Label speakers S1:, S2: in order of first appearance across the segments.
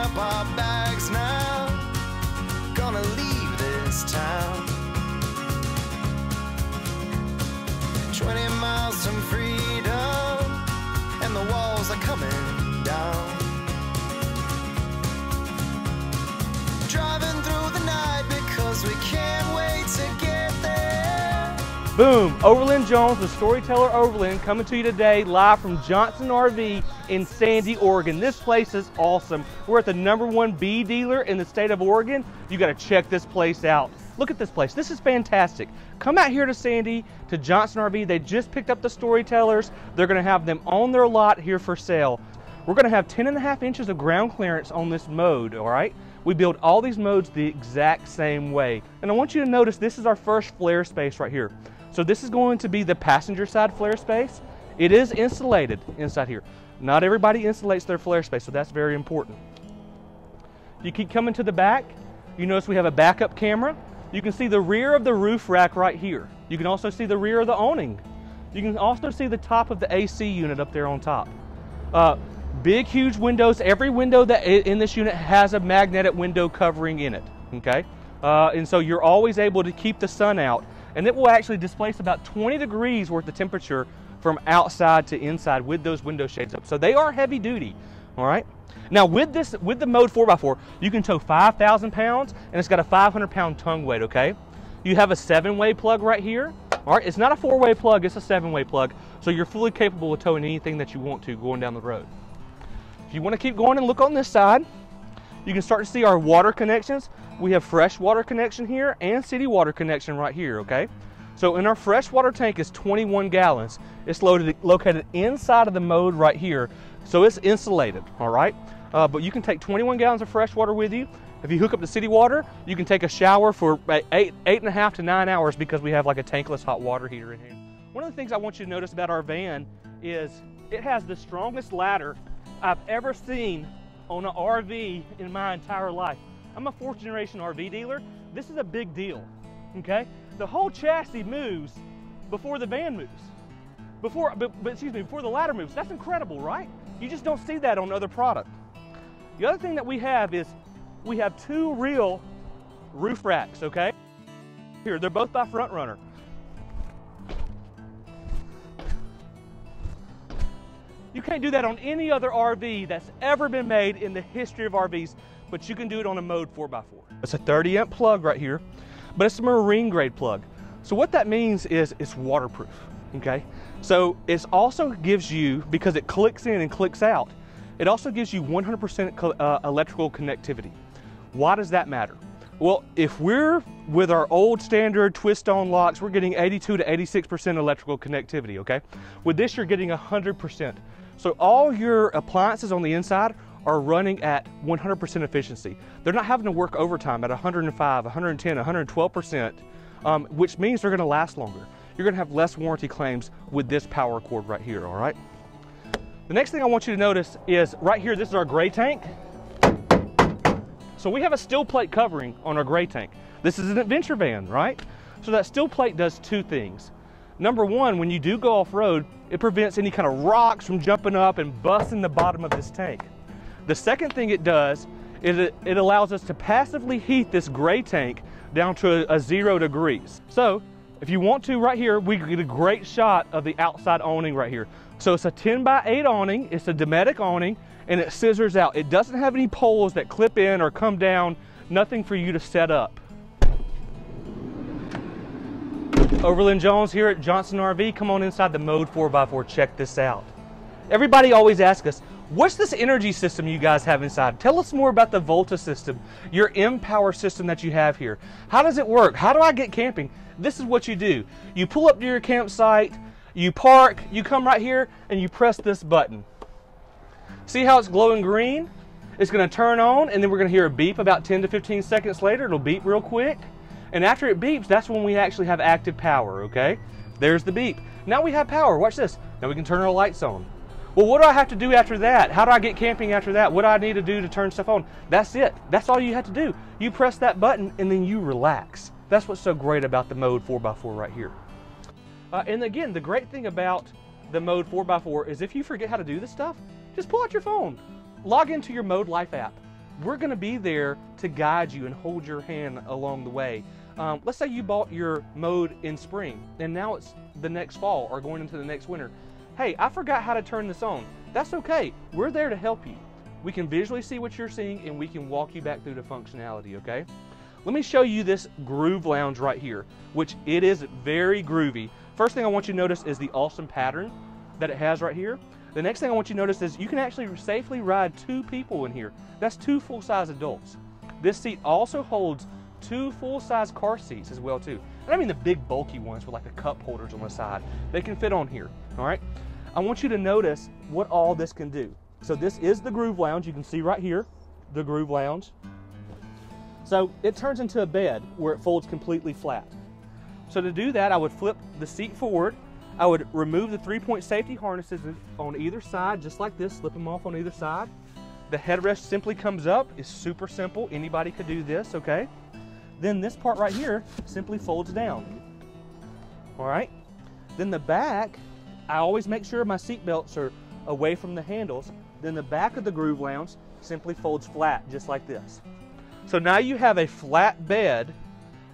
S1: up our bags now, gonna leave this town. 20 miles from freedom, and the walls are coming down. Driving through the night because we can't wait to get there.
S2: Boom! Overland Jones with Storyteller Overland coming to you today live from Johnson RV in Sandy, Oregon. This place is awesome. We're at the #1 bee dealer in the state of Oregon. You got to check this place out. Look at this place. This is fantastic. Come out here to Sandy, to Johnson RV. They just picked up the Storytellers. They're going to have them on their lot here for sale. We're going to have 10.5 inches of ground clearance on this mode, all right? We build all these modes the exact same way. And I want you to notice this is our first flare space right here. So this is going to be the passenger side flare space. It is insulated inside here. Not everybody insulates their flare space, so that's very important. You keep coming to the back, you notice we have a backup camera. You can see the rear of the roof rack right here. You can also see the rear of the awning. You can also see the top of the AC unit up there on top. Big, huge windows. Every window that in this unit has a magnetic window covering in it, okay? And so you're always able to keep the sun out, and it will actually displace about 20 degrees worth of temperature from outside to inside with those window shades up. So they are heavy duty, all right? Now with the mode 4x4, you can tow 5,000 pounds, and it's got a 500-pound tongue weight, okay? You have a 7-way plug right here. All right, it's not a 4-way plug, it's a 7-way plug. So you're fully capable of towing anything that you want to going down the road. If you want to keep going and look on this side, you can start to see our water connections. We have fresh water connection here and city water connection right here, okay? So in our freshwater tank is 21 gallons. It's located inside of the mode right here, so it's insulated, all right? But you can take 21 gallons of fresh water with you. If you hook up the city water, you can take a shower for 8.5 to 9 hours because we have like a tankless hot water heater in here. One of the things I want you to notice about our van is it has the strongest ladder I've ever seen on an RV in my entire life. I'm a 4th generation RV dealer. This is a big deal, okay? The whole chassis moves before the van moves. Before the ladder moves. That's incredible, right? You just don't see that on other product. The other thing that we have is we have 2 real roof racks, okay? Here, they're both by Front Runner. You can't do that on any other RV that's ever been made in the history of RVs, but you can do it on a mode 4x4. It's a 30-amp plug right here, but it's a marine grade plug. So what that means is it's waterproof, okay? So it also gives you, because it clicks in and clicks out, it also gives you 100% electrical connectivity. Why does that matter? Well, if we're with our old standard twist-on locks, we're getting 82 to 86% electrical connectivity, okay? With this, you're getting 100%. So all your appliances on the inside are running at 100% efficiency. They're not having to work overtime at 105, 110, 112%, which means they're gonna last longer. You're gonna have less warranty claims with this power cord right here, all right? The next thing I want you to notice is right here, this is our gray tank. So we have a steel plate covering on our gray tank. This is an adventure van, right? So that steel plate does 2 things. Number 1, when you do go off-road, it prevents any kind of rocks from jumping up and busting the bottom of this tank. The second thing it does is it allows us to passively heat this gray tank down to a 0 degrees. So if you want to, right here, we get a great shot of the outside awning right here. So it's a 10x8 awning, it's a Dometic awning, and it scissors out. It doesn't have any poles that clip in or come down, nothing for you to set up. Overland Jones here at Johnson RV. Come on inside the mode 4x4, check this out. Everybody always asks us, what's this energy system you guys have inside? Tell us more about the Volta system, your M-Power system that you have here. How does it work? How do I get camping? This is what you do. You pull up to your campsite, you park, you come right here, and you press this button. See how it's glowing green? It's gonna turn on, and then we're gonna hear a beep about 10 to 15 seconds later. It'll beep real quick. And after it beeps, that's when we actually have active power, okay? There's the beep. Now we have power, watch this. Now we can turn our lights on. Well, what do I have to do after that? How do I get camping after that? What do I need to do to turn stuff on? That's it. That's all you have to do. You press that button and then you relax. That's what's so great about the mode 4x4 right here. And again, the great thing about the mode 4x4 is if you forget how to do this stuff, just pull out your phone. Log into your Mode Life app. we're gonna be there to guide you and hold your hand along the way. Let's say you bought your mode in spring and now it's the next fall or going into the next winter. Hey, I forgot how to turn this on. That's okay, we're there to help you. We can visually see what you're seeing and we can walk you back through the functionality, okay? Let me show you this groove lounge right here, which it is very groovy. First thing I want you to notice is the awesome pattern that it has right here. The next thing I want you to notice is you can actually safely ride 2 people in here. That's 2 full-size adults. This seat also holds 2 full-size car seats as well too. And I mean the big bulky ones with like the cup holders on the side. They can fit on here, all right? I want you to notice what all this can do. So this is the groove lounge. You can see right here, the groove lounge. So it turns into a bed where it folds completely flat. So to do that, I would flip the seat forward. I would remove the 3-point safety harnesses on either side, just like this, slip them off on either side. The headrest simply comes up. It's super simple. Anybody could do this, okay? Then this part right here simply folds down. All right? Then the back, I always make sure my seat belts are away from the handles. Then the back of the groove lounge simply folds flat, just like this. So now you have a flat bed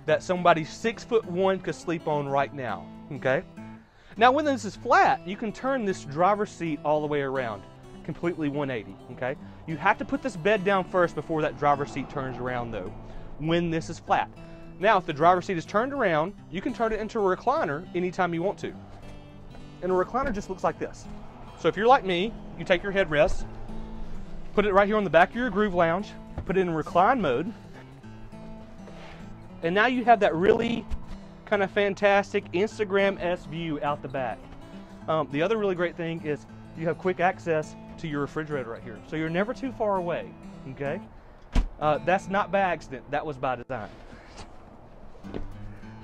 S2: that somebody 6'1" could sleep on right now, okay? Now when this is flat, you can turn this driver's seat all the way around, completely 180, okay? You have to put this bed down first before that driver's seat turns around though, when this is flat. Now if the driver's seat is turned around, you can turn it into a recliner anytime you want to. And a recliner just looks like this. So if you're like me, you take your headrest, put it right here on the back of your groove lounge, put it in recline mode, and now you have that really kind of fantastic Instagram-esque view out the back. The other really great thing is you have quick access to your refrigerator right here. So you're never too far away, okay? That's not by accident, that was by design.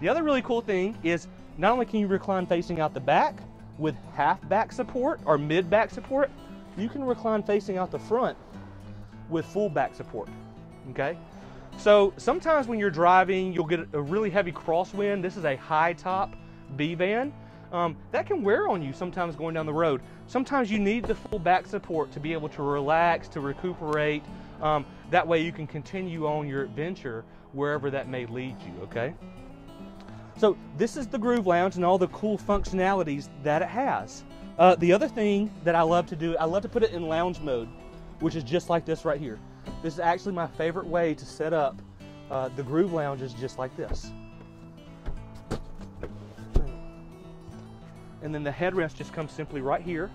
S2: The other really cool thing is not only can you recline facing out the back with half back support or mid back support, you can recline facing out the front with full back support, okay? So sometimes when you're driving, you'll get a really heavy crosswind. This is a high top B-van. That can wear on you sometimes going down the road. Sometimes you need the full back support to be able to relax, to recuperate. That way you can continue on your adventure wherever that may lead you, okay? So this is the groove lounge and all the cool functionalities that it has. The other thing that I love to do, I love to put it in lounge mode, which is just like this right here. This is actually my favorite way to set up the groove lounge, is just like this. And then the headrest just comes simply right here,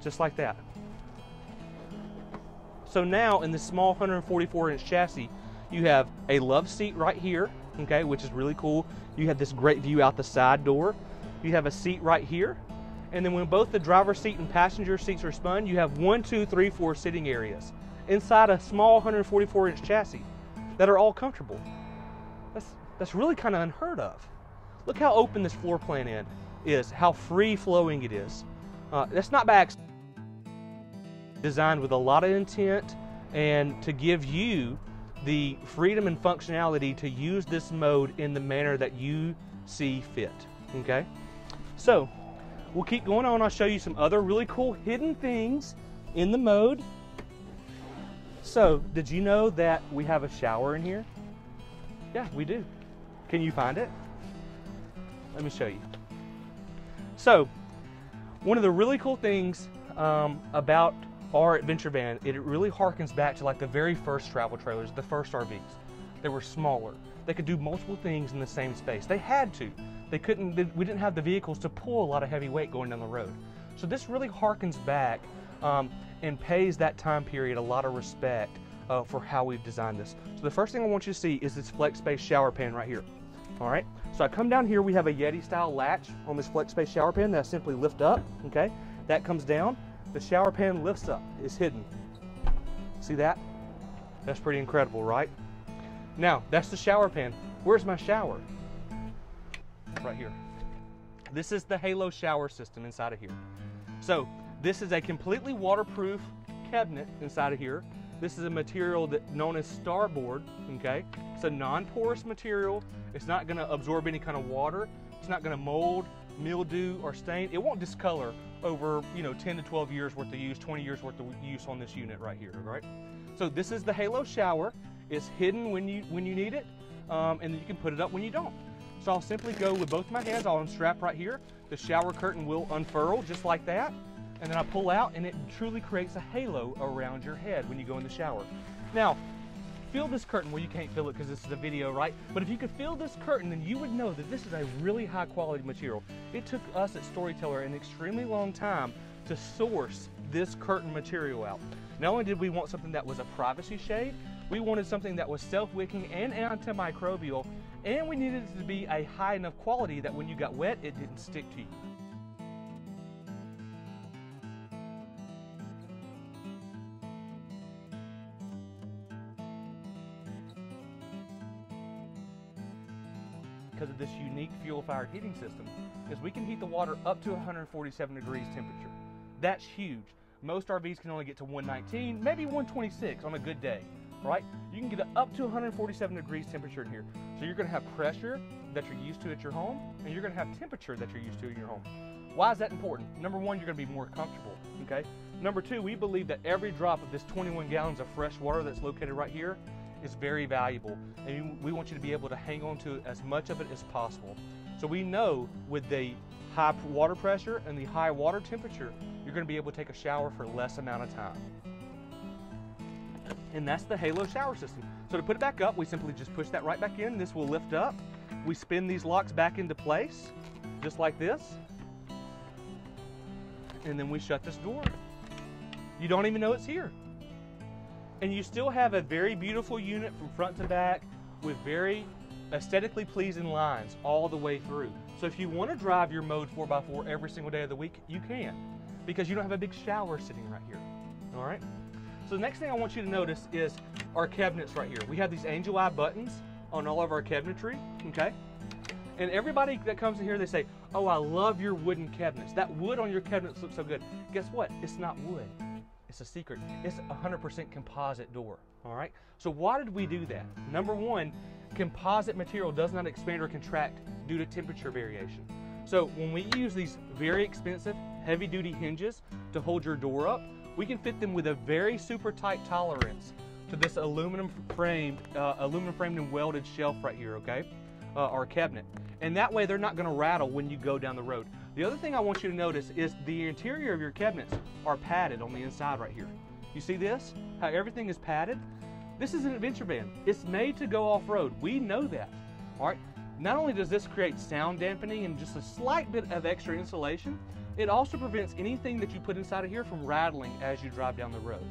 S2: just like that. So now in this small 144-inch chassis, you have a love seat right here, okay, which is really cool. You have this great view out the side door. You have a seat right here. And then when both the driver's seat and passenger seats are spun, you have 1, 2, 3, 4 sitting areas inside a small 144-inch chassis that are all comfortable. That's really kind of unheard of. Look how open this floor plan is, how free-flowing it is. That's not by accident. Designed with a lot of intent and to give you the freedom and functionality to use this mode in the manner that you see fit, okay? So, we'll keep going on. I'll show you some other really cool hidden things in the mode. So, did you know that we have a shower in here? Yeah, we do. Can you find it? Let me show you. So, one of the really cool things about our adventure van, it really harkens back to like the very first travel trailers, the first RVs. They were smaller. They could do multiple things in the same space. They had to. We didn't have the vehicles to pull a lot of heavy weight going down the road. So this really harkens back and pays that time period a lot of respect for how we've designed this. So the first thing I want you to see is this flex space shower pan right here. All right, so I come down here, we have a Yeti style latch on this flex space shower pan that I simply lift up, okay? That comes down, the shower pan lifts up, it's hidden. See that? That's pretty incredible, right? Now, that's the shower pan. Where's my shower? Right here. This is the Halo shower system inside of here. So this is a completely waterproof cabinet inside of here. This is a material known as starboard, okay? It's a non-porous material. It's not gonna absorb any kind of water. It's not gonna mold mildew or stain, it won't discolor over 10 to 12 years worth of use, 20 years worth of use on this unit right here, right? So this is the halo shower. It's hidden when you need it, and then you can put it up when you don't. So I'll simply go with both my hands, I'll unstrap right here. The shower curtain will unfurl just like that, and then I pull out, and it truly creates a halo around your head when you go in the shower. Now, feel this curtain. Well, you can't feel it because this is a video, right? But if you could feel this curtain, then you would know that this is a really high quality material. It took us at Storyteller an extremely long time to source this curtain material out. Not only did we want something that was a privacy shade, we wanted something that was self-wicking and antimicrobial, and we needed it to be a high enough quality that when you got wet, it didn't stick to you. Because of this unique fuel-fired heating system, is we can heat the water up to 147 degrees temperature. That's huge. Most RVs can only get to 119, maybe 126 on a good day, right? You can get it up to 147 degrees temperature in here. So you're gonna have pressure that you're used to at your home, and you're gonna have temperature that you're used to in your home. Why is that important? Number one, you're gonna be more comfortable, okay? Number two, we believe that every drop of this 21 gallons of fresh water that's located right here is very valuable, and we want you to be able to hang on to as much of it as possible. So we know with the high water pressure and the high water temperature, you're going to be able to take a shower for less amount of time. And that's the halo shower system. So to put it back up, we simply just push that right back in. This will lift up. We spin these locks back into place, just like this. And then we shut this door. You don't even know it's here. And you still have a very beautiful unit from front to back with very aesthetically pleasing lines all the way through. So if you want to drive your mode 4x4 every single day of the week, you can, because you don't have a big shower sitting right here, all right? So the next thing I want you to notice is our cabinets right here. We have these angel eye buttons on all of our cabinetry, okay? And everybody that comes in here, they say, oh, I love your wooden cabinets. That wood on your cabinets looks so good. Guess what? It's not wood. It's a secret. It's 100% composite door, all right? So why did we do that? Number one, composite material does not expand or contract due to temperature variation. So when we use these very expensive, heavy-duty hinges to hold your door up, we can fit them with a very super tight tolerance to this aluminum framed and welded shelf right here, okay? Our cabinet. And that way they're not gonna rattle when you go down the road. The other thing I want you to notice is the interior of your cabinets are padded on the inside right here. You see this? How everything is padded? This is an adventure van. It's made to go off-road. We know that, all right? Not only does this create sound dampening and just a slight bit of extra insulation, it also prevents anything that you put inside of here from rattling as you drive down the road.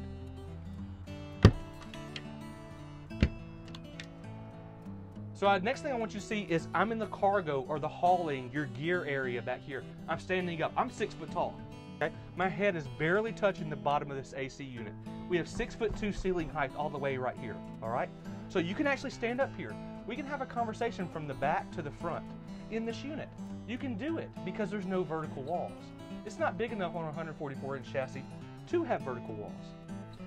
S2: So next thing I want you to see is I'm in the cargo or the hauling, your gear area back here. I'm standing up. I'm 6 foot tall. Okay? My head is barely touching the bottom of this AC unit. We have 6'2" ceiling height all the way right here. All right? So you can actually stand up here. We can have a conversation from the back to the front in this unit. You can do it because there's no vertical walls. It's not big enough on a 144-inch chassis to have vertical walls.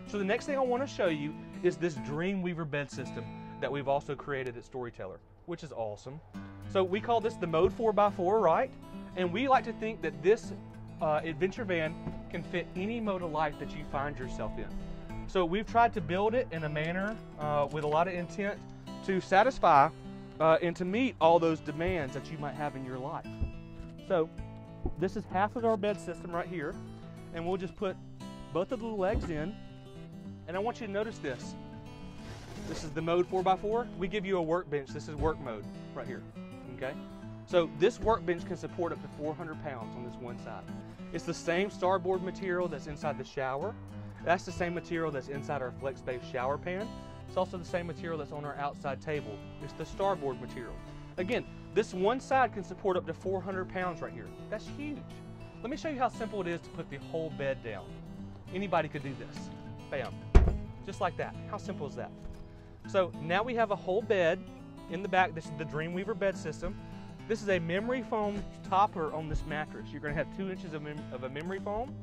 S2: So the next thing I want to show you is this Dreamweaver bed system that we've also created at Storyteller, which is awesome. So we call this the Mode 4x4, right? And we like to think that this adventure van can fit any mode of life that you find yourself in. So we've tried to build it in a manner with a lot of intent to satisfy and to meet all those demands that you might have in your life. So this is half of our bed system right here, and we'll just put both of the legs in. And I want you to notice this. This is the Mode 4x4. We give you a workbench. This is work mode right here, okay? So this workbench can support up to 400 pounds on this one side. It's the same starboard material that's inside the shower. That's the same material that's inside our FlexBase shower pan. It's also the same material that's on our outside table. It's the starboard material. Again, this one side can support up to 400 pounds right here. That's huge. Let me show you how simple it is to put the whole bed down. Anybody could do this. Bam. Just like that. How simple is that? So now we have a whole bed in the back. This is the Dreamweaver bed system. This is a memory foam topper on this mattress. You're going to have 2 inches of a memory foam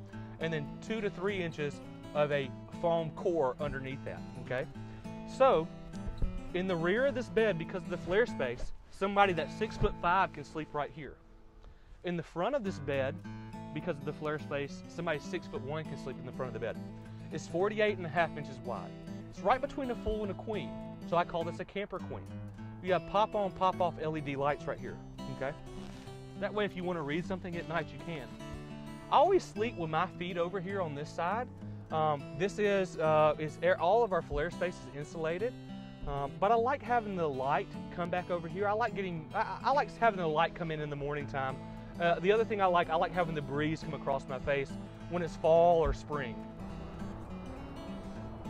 S2: and then 2 to 3 inches of a foam core underneath that, okay? So in the rear of this bed, because of the flare space, somebody that's 6'5" can sleep right here. In the front of this bed, because of the flare space, somebody 6'1" can sleep in the front of the bed. It's 48.5 inches wide. It's right between a full and a queen, so I call this a camper queen. You have pop-on, pop-off LED lights right here, okay? That way if you want to read something at night, you can. I always sleep with my feet over here on this side. This is all of our flare space is insulated, but I like having the light come back over here. I like having the light come in the morning time. The other thing I like having the breeze come across my face when it's fall or spring.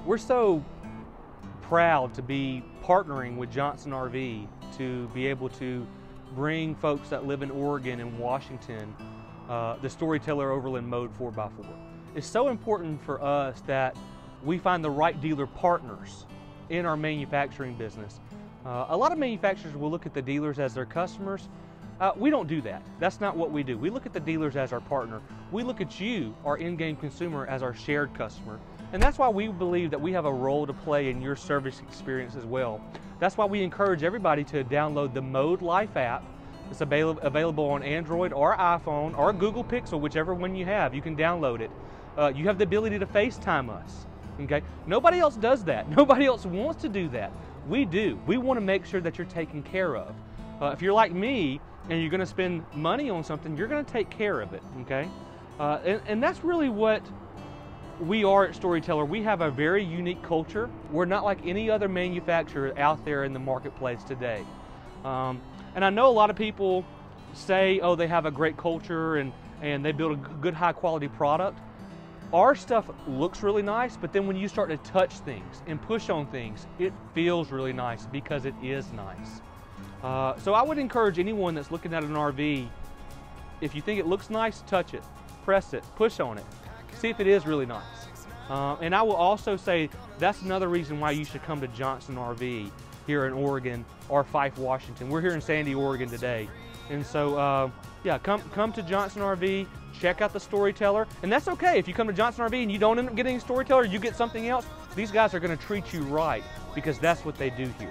S2: We're so proud to be partnering with Johnson RV to be able to bring folks that live in Oregon and Washington the Storyteller Overland Mode 4x4. It's so important for us that we find the right dealer partners in our manufacturing business. A lot of manufacturers will look at the dealers as their customers. We don't do that. That's not what we do. We look at the dealers as our partner. We look at you, our in-game consumer, as our shared customer. And that's why we believe that we have a role to play in your service experience as well. That's why we encourage everybody to download the Mode Life app. It's available on Android or iPhone or Google Pixel, whichever one you have. You can download it. You have the ability to FaceTime us. Okay? Nobody else does that. Nobody else wants to do that. We do. We want to make sure that you're taken care of. If you're like me and you're going to spend money on something, you're going to take care of it. Okay? And that's really what we are at Storyteller. We have a very unique culture. We're not like any other manufacturer out there in the marketplace today. And I know a lot of people say, oh, they have a great culture and they build a good high quality product. Our stuff looks really nice, but then when you start to touch things and push on things, it feels really nice because it is nice. So I would encourage anyone that's looking at an RV, if you think it looks nice, touch it, press it, push on it, see if it is really nice. And I will also say that's another reason why you should come to Johnson RV here in Oregon or Fife, Washington. We're here in Sandy, Oregon today. And so, yeah, come to Johnson RV, check out the Storyteller. And that's okay. If you come to Johnson RV and you don't end up getting a Storyteller, you get something else, these guys are going to treat you right because that's what they do here.